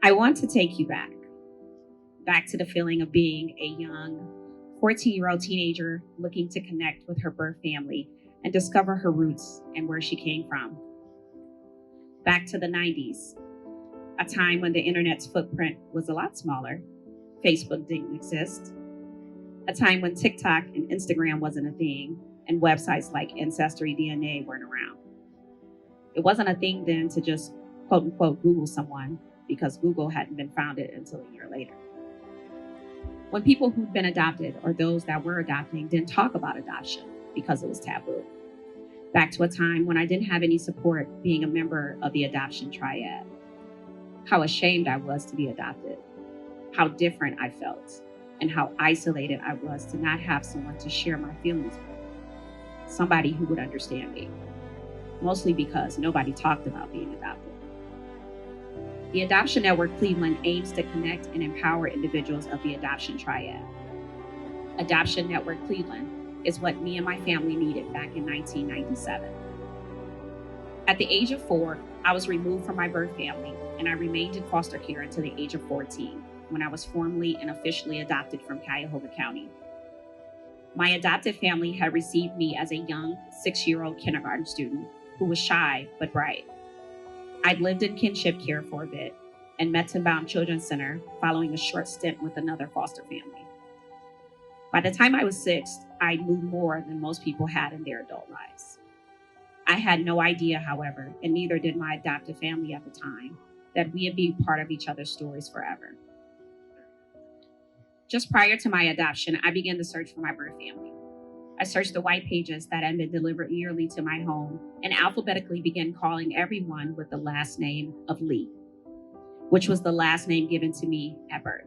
I want to take you back to the feeling of being a young 14-year-old teenager looking to connect with her birth family and discover her roots and where she came from. Back to the 90s, a time when the internet's footprint was a lot smaller. Facebook didn't exist. A time when TikTok and Instagram wasn't a thing, and websites like Ancestry DNA weren't around. It wasn't a thing then to just quote unquote Google someone, because Google hadn't been founded until a year later. When people who'd been adopted or those that were adopting didn't talk about adoption because it was taboo. Back to a time when I didn't have any support being a member of the adoption triad. How ashamed I was to be adopted, how different I felt, and how isolated I was to not have someone to share my feelings with, somebody who would understand me, mostly because nobody talked about being adopted. The Adoption Network Cleveland aims to connect and empower individuals of the adoption triad. Adoption Network Cleveland is what me and my family needed back in 1997. At the age of 4, I was removed from my birth family, and I remained in foster care until the age of 14, when I was formally and officially adopted from Cuyahoga County. My adopted family had received me as a young 6-year-old kindergarten student who was shy but bright. I'd lived in kinship care for a bit and Metzenbaum Children's Center following a short stint with another foster family. By the time I was 6, I knew more than most people had in their adult lives. I had no idea, however, and neither did my adoptive family at the time, that we'd be part of each other's stories forever. Just prior to my adoption, I began the search for my birth family. I searched the white pages that had been delivered yearly to my home and alphabetically began calling everyone with the last name of Lee, which was the last name given to me at birth.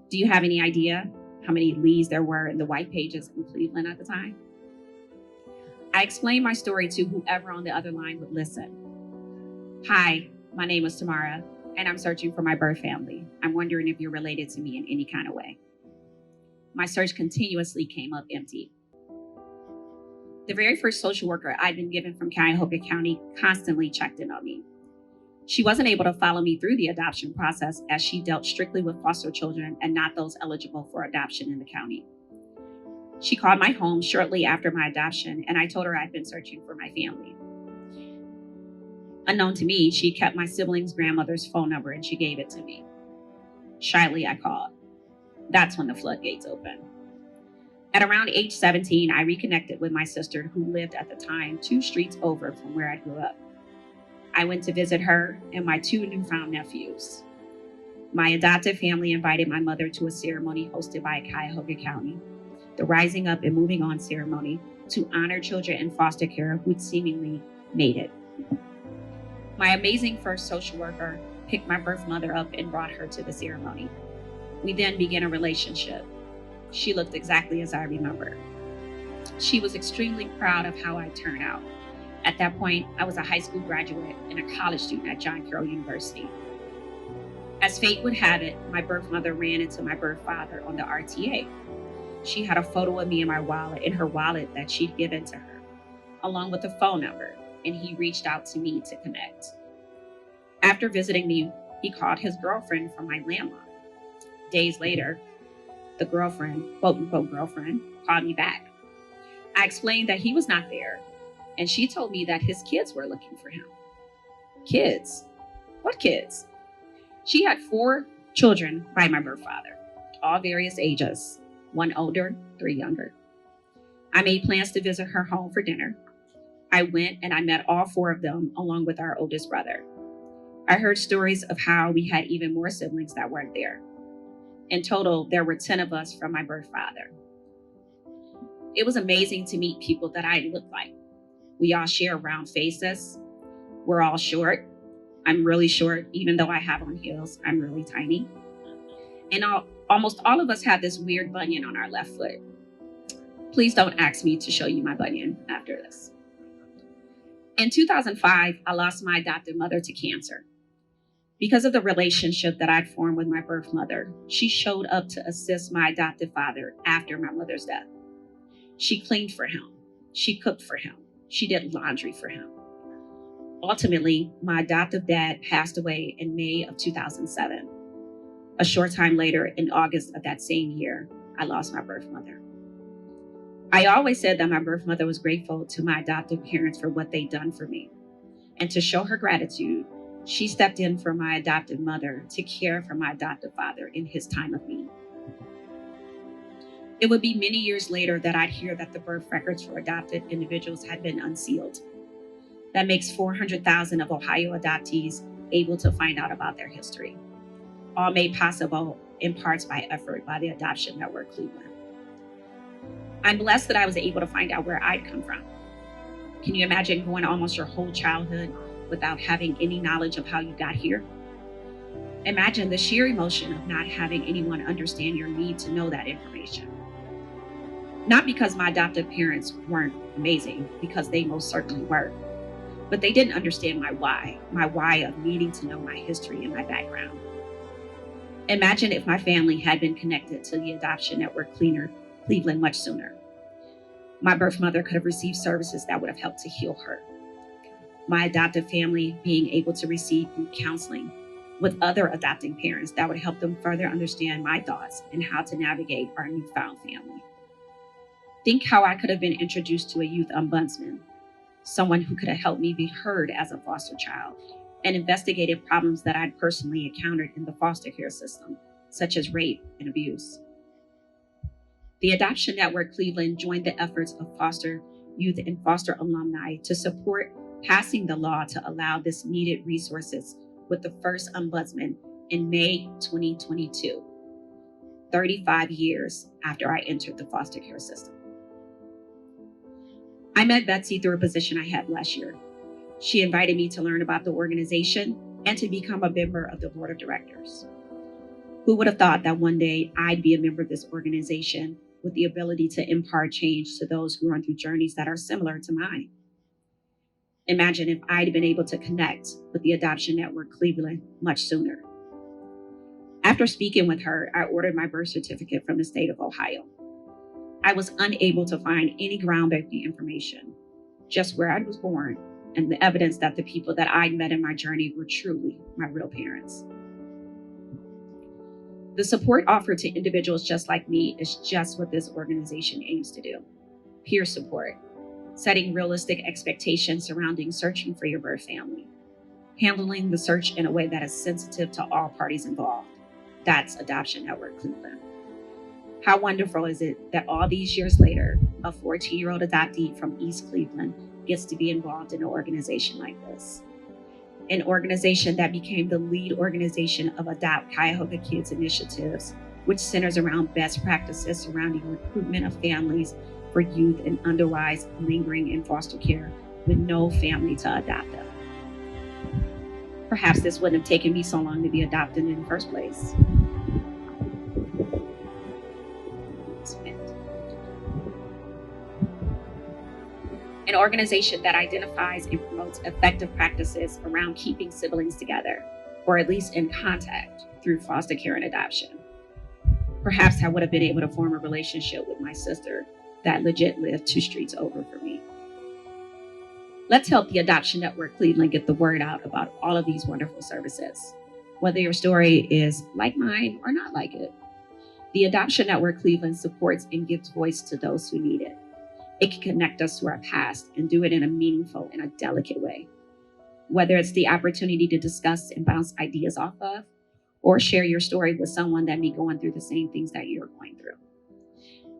Do you have any idea how many Lees there were in the white pages in Cleveland at the time? I explained my story to whoever on the other line would listen. Hi, my name is Tammara, and I'm searching for my birth family. I'm wondering if you're related to me in any kind of way. My search continuously came up empty. The very first social worker I'd been given from Cuyahoga County constantly checked in on me. She wasn't able to follow me through the adoption process as she dealt strictly with foster children and not those eligible for adoption in the county. She called my home shortly after my adoption, and I told her I'd been searching for my family. Unknown to me, she kept my sibling's grandmother's phone number and she gave it to me. Shyly, I called. That's when the floodgates opened. At around age 17, I reconnected with my sister who lived at the time 2 streets over from where I grew up. I went to visit her and my 2 newfound nephews. My adoptive family invited my mother to a ceremony hosted by Cuyahoga County, the Rising Up and Moving On ceremony to honor children in foster care who'd seemingly made it. My amazing first social worker picked my birth mother up and brought her to the ceremony. We then began a relationship. She looked exactly as I remember. She was extremely proud of how I turned out. At that point, I was a high school graduate and a college student at John Carroll University. As fate would have it, my birth mother ran into my birth father on the RTA. She had a photo of me in her wallet that she'd given to her, along with a phone number, and he reached out to me to connect. After visiting me, he called his girlfriend from my landline. Days later, the girlfriend, quote unquote girlfriend, called me back. I explained that he was not there, and she told me that his kids were looking for him. Kids? What kids? She had 4 children by my birth father, all various ages, 1 older, 3 younger. I made plans to visit her home for dinner. I went and I met all 4 of them along with our oldest brother. I heard stories of how we had even more siblings that weren't there. In total, there were 10 of us from my birth father. It was amazing to meet people that I looked like. We all share round faces. We're all short. I'm really short, even though I have on heels. I'm really tiny. And almost all of us have this weird bunion on our left foot. Please don't ask me to show you my bunion after this. In 2005, I lost my adopted mother to cancer. Because of the relationship that I'd formed with my birth mother, she showed up to assist my adopted father after my mother's death. She cleaned for him. She cooked for him. She did laundry for him. Ultimately, my adoptive dad passed away in May of 2007. A short time later, in August of that same year, I lost my birth mother. I always said that my birth mother was grateful to my adoptive parents for what they'd done for me. And to show her gratitude, she stepped in for my adoptive mother to care for my adoptive father in his time of need. It would be many years later that I'd hear that the birth records for adopted individuals had been unsealed. That makes 400,000 of Ohio adoptees able to find out about their history, all made possible in parts by effort by the Adoption Network Cleveland. I'm blessed that I was able to find out where I'd come from. Can you imagine going almost your whole childhood without having any knowledge of how you got here? Imagine the sheer emotion of not having anyone understand your need to know that information. Not because my adoptive parents weren't amazing, because they most certainly were, but they didn't understand my why of needing to know my history and my background. Imagine if my family had been connected to the Adoption Network Cleveland much sooner. My birth mother could have received services that would have helped to heal her. My adoptive family being able to receive counseling with other adopting parents that would help them further understand my thoughts and how to navigate our newfound family. Think how I could have been introduced to a youth ombudsman, someone who could have helped me be heard as a foster child and investigated problems that I'd personally encountered in the foster care system, such as rape and abuse. The Adoption Network Cleveland joined the efforts of foster youth and foster alumni to support passing the law to allow this needed resources with the first ombudsman in May 2022, 35 years after I entered the foster care system. I met Betsy through a position I had last year. She invited me to learn about the organization and to become a member of the board of directors. Who would have thought that one day I'd be a member of this organization with the ability to impart change to those who run through journeys that are similar to mine? Imagine if I'd been able to connect with the Adoption Network Cleveland much sooner. After speaking with her, I ordered my birth certificate from the state of Ohio. I was unable to find any groundbreaking information, just where I was born and the evidence that the people that I'd met in my journey were truly my real parents. The support offered to individuals just like me is just what this organization aims to do. Peer support, setting realistic expectations surrounding searching for your birth family, handling the search in a way that is sensitive to all parties involved. That's Adoption Network Cleveland. How wonderful is it that all these years later, a 14-year-old adoptee from East Cleveland gets to be involved in an organization like this? An organization that became the lead organization of Adopt Cuyahoga Kids initiatives, which centers around best practices surrounding recruitment of families for youth and otherwise lingering in foster care with no family to adopt them. Perhaps this wouldn't have taken me so long to be adopted in the first place. An organization that identifies and promotes effective practices around keeping siblings together, or at least in contact through foster care and adoption. Perhaps I would have been able to form a relationship with my sister that legit lived 2 streets over from me. Let's help the Adoption Network Cleveland get the word out about all of these wonderful services, whether your story is like mine or not like it. The Adoption Network Cleveland supports and gives voice to those who need it. It can connect us to our past and do it in a meaningful and a delicate way. Whether it's the opportunity to discuss and bounce ideas off of, or share your story with someone that may be going through the same things that you're going through.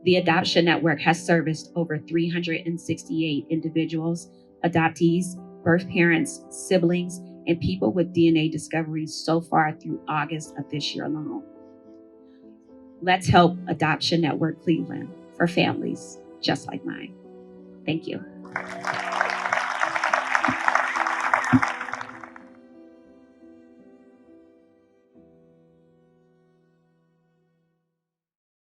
The Adoption Network has serviced over 368 individuals, adoptees, birth parents, siblings, and people with DNA discoveries so far through August of this year alone. Let's help Adoption Network Cleveland for families just like mine. Thank you.